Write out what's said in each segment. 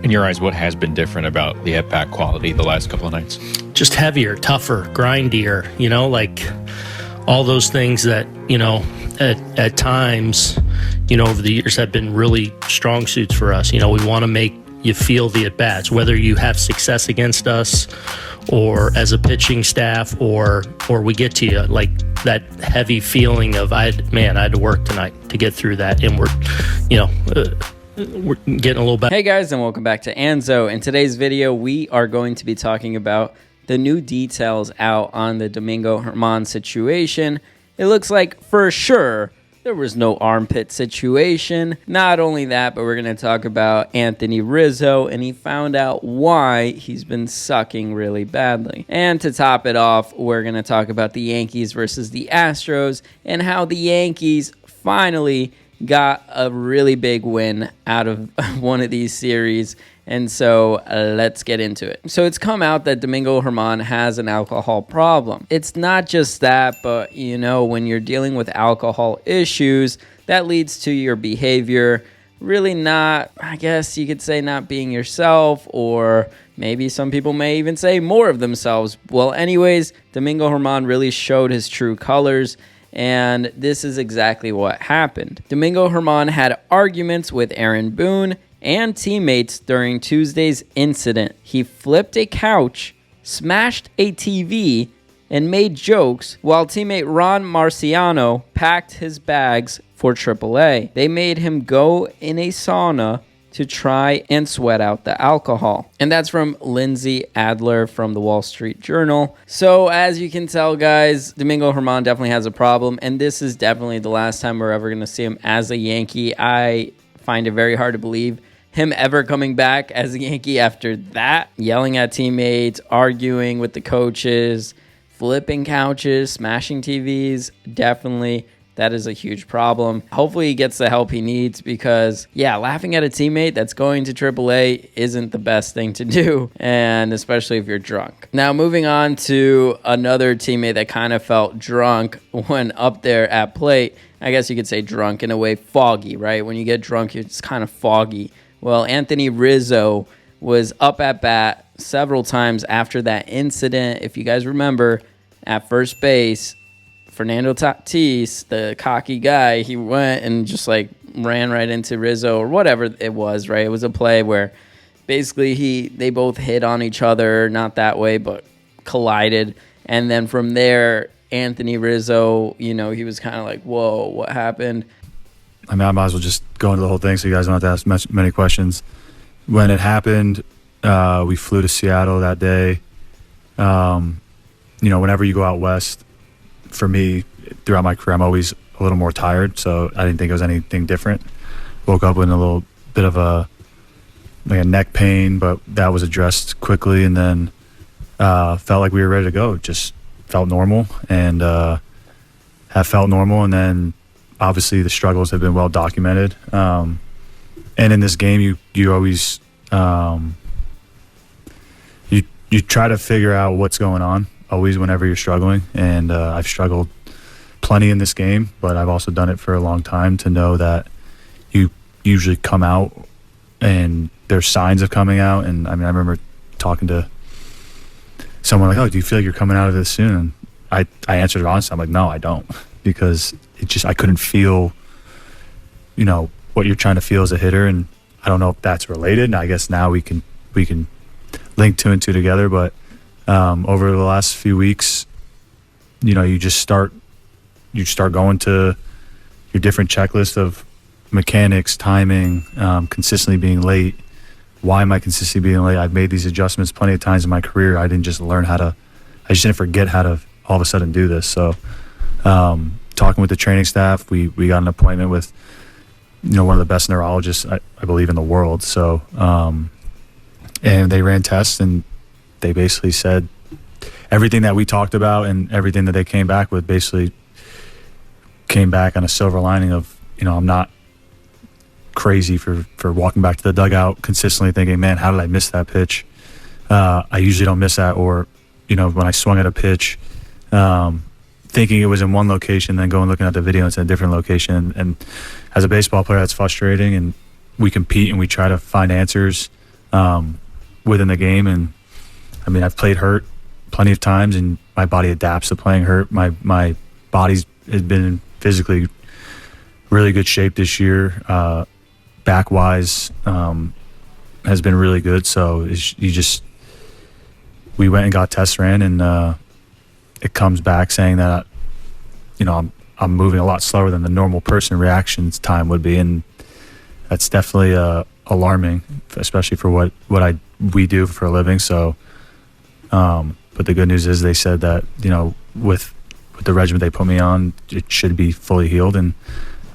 In your eyes, what has been different about the at-bat quality the last couple of nights? Just heavier, tougher, grindier, like all those things that, at times, over the years have been really strong suits for us. We want to make you feel the at-bats, whether you have success against us or as a pitching staff or we get to you, like that heavy feeling of, I had to work tonight to get through that. And we're getting a little better. Hey guys, and welcome back to Anzo. In today's video, we are going to be talking about the new details out on the Domingo German situation. It looks like for sure there was no armpit situation. Not only that, but we're going to talk about Anthony Rizzo, and he found out why he's been sucking really badly. And to top it off, we're going to talk about the Yankees versus the Astros and how the Yankees finally got a really big win out of one of these series. And so let's get into it. So it's come out that Domingo German has an alcohol problem. It's not just that, but when you're dealing with alcohol issues, that leads to your behavior really not, I guess you could say, not being yourself, or maybe some people may even say more of themselves. Well, anyways, Domingo German really showed his true colors. And this is exactly what happened. Domingo German had arguments with Aaron Boone and teammates during Tuesday's incident. He flipped a couch, smashed a TV, and made jokes while teammate Ron Marciano packed his bags for AAA. They made him go in a sauna to try and sweat out the alcohol. And that's from Lindsay Adler from the Wall Street Journal. So as you can tell, guys, Domingo German definitely has a problem, and this is definitely the last time we're ever going to see him as a Yankee. I find it very hard to believe him ever coming back as a Yankee after that. Yelling at teammates, arguing with the coaches, flipping couches, smashing TVs, definitely that is a huge problem. Hopefully he gets the help he needs because, laughing at a teammate that's going to AAA isn't the best thing to do, and especially if you're drunk. Now, moving on to another teammate that kind of felt drunk when up there at plate. I guess you could say drunk in a way, foggy, right? When you get drunk, it's kind of foggy. Well, Anthony Rizzo was up at bat several times after that incident. If you guys remember, at first base, Fernando Tatis, the cocky guy, he went and just ran right into Rizzo or whatever it was, right? It was a play where basically they both hit on each other, not that way, but collided. And then from there, Anthony Rizzo, he was kind of like, whoa, what happened? I might as well just go into the whole thing so you guys don't have to ask many questions. When it happened, we flew to Seattle that day. Whenever you go out west, for me, throughout my career, I'm always a little more tired, so I didn't think it was anything different. Woke up with a little bit of a neck pain, but that was addressed quickly, and then felt like we were ready to go. Just felt normal, and have felt normal, and then obviously the struggles have been well documented. And in this game, you always you try to figure out what's going on. Always whenever you're struggling, and I've struggled plenty in this game, but I've also done it for a long time to know that you usually come out and there's signs of coming out. And I remember talking to someone like, oh, do you feel like you're coming out of this soon? And I answered it honestly. I'm like, no, I don't, because I couldn't feel what you're trying to feel as a hitter, and I don't know if that's related. And I guess now we can link two and two together, but over the last few weeks, you just start going to your different checklist of mechanics, timing, consistently being late. Why am I consistently being late? I've made these adjustments plenty of times in my career. I didn't just I just didn't forget how to all of a sudden do this. So talking with the training staff, we got an appointment with one of the best neurologists I believe in the world. So and they ran tests, and they basically said everything that we talked about and everything that they came back with basically came back on a silver lining of, I'm not crazy for walking back to the dugout consistently thinking, man, how did I miss that pitch? I usually don't miss that. Or, when I swung at a pitch, thinking it was in one location, then going looking at the video and it's in a different location. And as a baseball player, that's frustrating, and we compete and we try to find answers. within the game. And I mean, I've played hurt plenty of times, and my body adapts to playing hurt. My body's has been in physically really good shape this year. Back wise, has been really good. So we went and got tests ran, and it comes back saying that I'm moving a lot slower than the normal person reactions time would be, and that's definitely alarming, especially for what we do for a living. So, but the good news is they said that with the regimen they put me on, it should be fully healed, and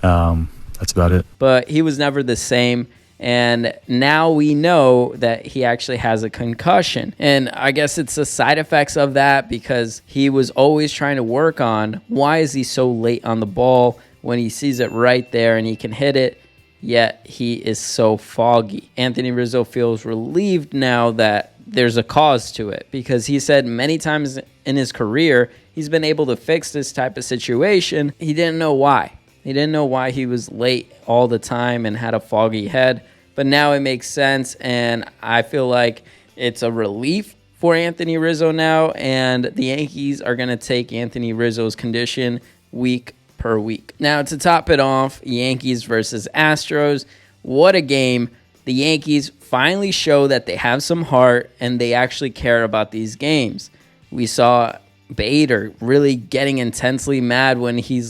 that's about it. But he was never the same. And now we know that he actually has a concussion. And I guess it's the side effects of that, because he was always trying to work on why is he so late on the ball when he sees it right there and he can hit it, yet he is so foggy. Anthony Rizzo feels relieved now that there's a cause to it, because he said many times in his career he's been able to fix this type of situation. He didn't know why. He didn't know why he was late all the time and had a foggy head, but now it makes sense, and I feel like it's a relief for Anthony Rizzo now, and the Yankees are going to take Anthony Rizzo's condition week per week. Now, to top it off, Yankees versus Astros. What a game. The Yankees finally show that they have some heart and they actually care about these games. We saw Bader really getting intensely mad when he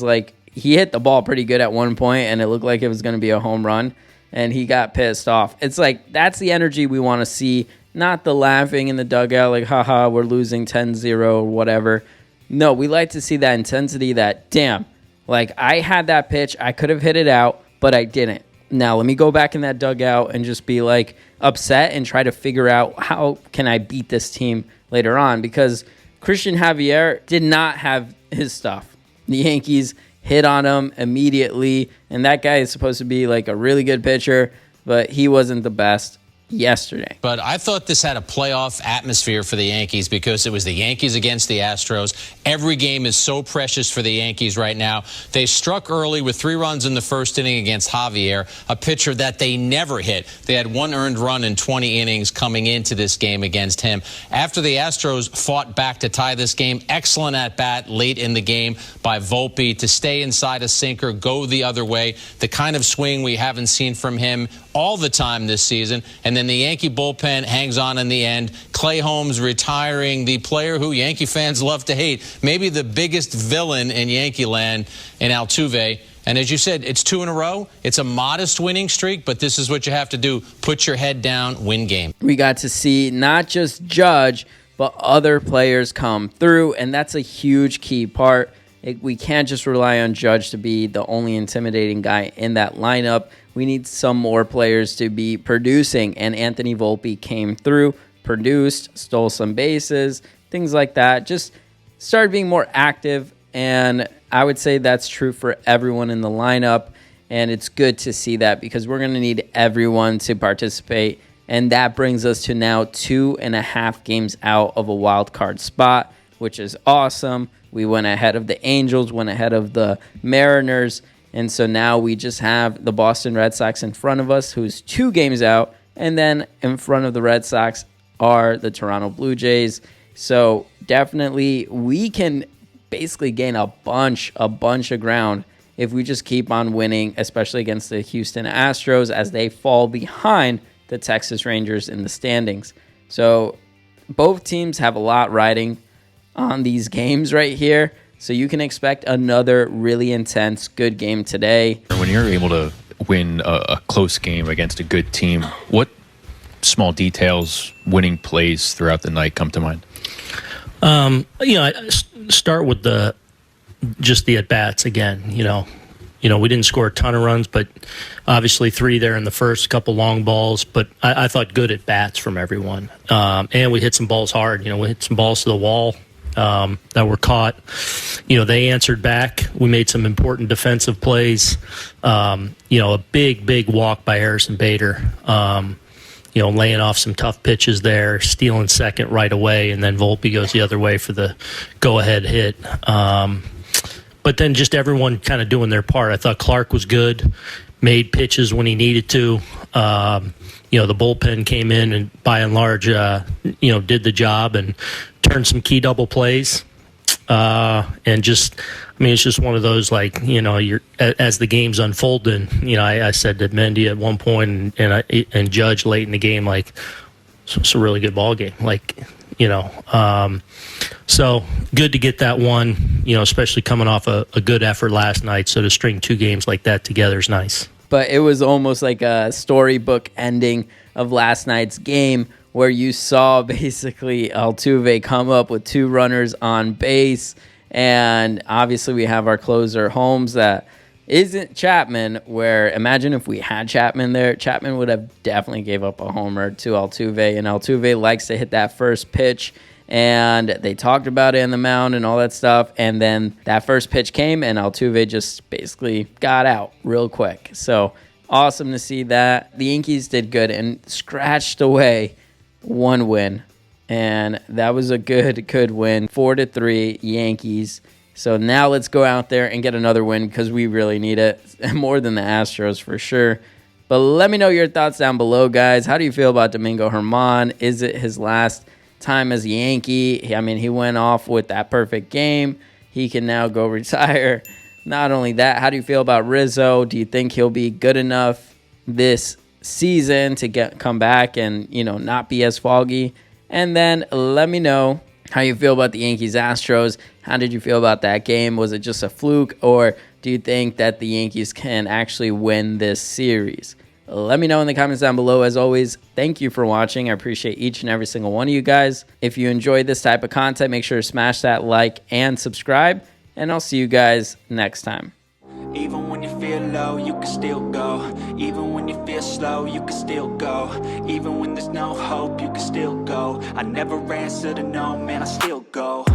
hit the ball pretty good at one point and it looked like it was going to be a home run, and he got pissed off. It's like, that's the energy we want to see, not the laughing in the dugout like, haha, we're losing 10-0 or whatever. No, we like to see that intensity, that, damn, like, I had that pitch, I could have hit it out, but I didn't. Now, let me go back in that dugout and just be, like, upset and try to figure out how can I beat this team later on, because Christian Javier did not have his stuff. The Yankees hit on him immediately, and that guy is supposed to be like a really good pitcher, but he wasn't the best yesterday. But I thought this had a playoff atmosphere for the Yankees because it was the Yankees against the Astros. Every game is so precious for the Yankees right now. They struck early with 3 runs in the first inning against Javier, a pitcher that they never hit. They had 1 earned run in 20 innings coming into this game against him. After the Astros fought back to tie this game, excellent at bat late in the game by Volpe to stay inside a sinker, go the other way, the kind of swing we haven't seen from him all the time this season. And then the Yankee bullpen hangs on in the end. Clay Holmes retiring, the player who Yankee fans love to hate, maybe the biggest villain in Yankee land, in Altuve. And as you said, it's 2 in a row. It's a modest winning streak, but this is what you have to do. Put your head down, win game. We got to see not just Judge, but other players come through, and that's a huge key part. We can't just rely on Judge to be the only intimidating guy in that lineup. We need some more players to be producing, and Anthony Volpe came through, produced, stole some bases, things like that. Just started being more active, and I would say that's true for everyone in the lineup, and it's good to see that because we're going to need everyone to participate, and that brings us to now 2.5 games out of a wild card spot, which is awesome. We went ahead of the Angels, went ahead of the Mariners, and so now we just have the Boston Red Sox in front of us, who's 2 games out, and then in front of the Red Sox are the Toronto Blue Jays. So definitely we can basically gain a bunch of ground if we just keep on winning, especially against the Houston Astros as they fall behind the Texas Rangers in the standings. So both teams have a lot riding on these games right here. So you can expect another really intense, good game today. When you're able to win a close game against a good team, what small details, winning plays throughout the night come to mind? I start with just the at-bats again. We didn't score a ton of runs, but obviously 3 there in the first, couple long balls. But I thought good at-bats from everyone. And we hit some balls hard. We hit some balls to the wall that were caught. They answered back. We made some important defensive plays. A big walk by Harrison Bader. Laying off some tough pitches there, stealing second right away, and then Volpe goes the other way for the go-ahead hit. But then just everyone kind of doing their part. I thought Clark was good, made pitches when he needed to. the bullpen came in and by and large, did the job and turned some key double plays. And just, it's just one of those, like, you're, as the game's unfolding, I said to Mendy at one point and Judge late in the game, like, it's a really good ball game. Like, so good to get that one, especially coming off a good effort last night. So to string 2 games like that together is nice. But it was almost like a storybook ending of last night's game, where you saw basically Altuve come up with 2 runners on base. And obviously we have our closer Holmes that isn't Chapman, where imagine if we had Chapman there, Chapman would have definitely gave up a homer to Altuve. And Altuve likes to hit that first pitch. And they talked about it in the mound and all that stuff. And then that first pitch came and Altuve just basically got out real quick. So awesome to see that. The Yankees did good and scratched away 1 win, and that was a good win. 4-3 Yankees. So now let's go out there and get another win, because we really need it more than the Astros for sure. But let me know your thoughts down below, guys. How do you feel about Domingo German? Is it his last time as a Yankee? He went off with that perfect game. He can now go retire. Not only that, how do you feel about Rizzo? Do you think he'll be good enough this season to come back and not be as foggy? And then let me know how you feel about the Yankees Astros. How did you feel about that game? Was it just a fluke, or do you think that the Yankees can actually win this series? Let me know in the comments down below. As always, thank you for watching. I appreciate each and every single one of you guys. If you enjoyed this type of content, make sure to smash that like and subscribe, and I'll see you guys next time. Even when you feel low, you can still go. Even when you feel slow, you can still go. Even when there's no hope, you can still go. I never answer to no, man, I still go.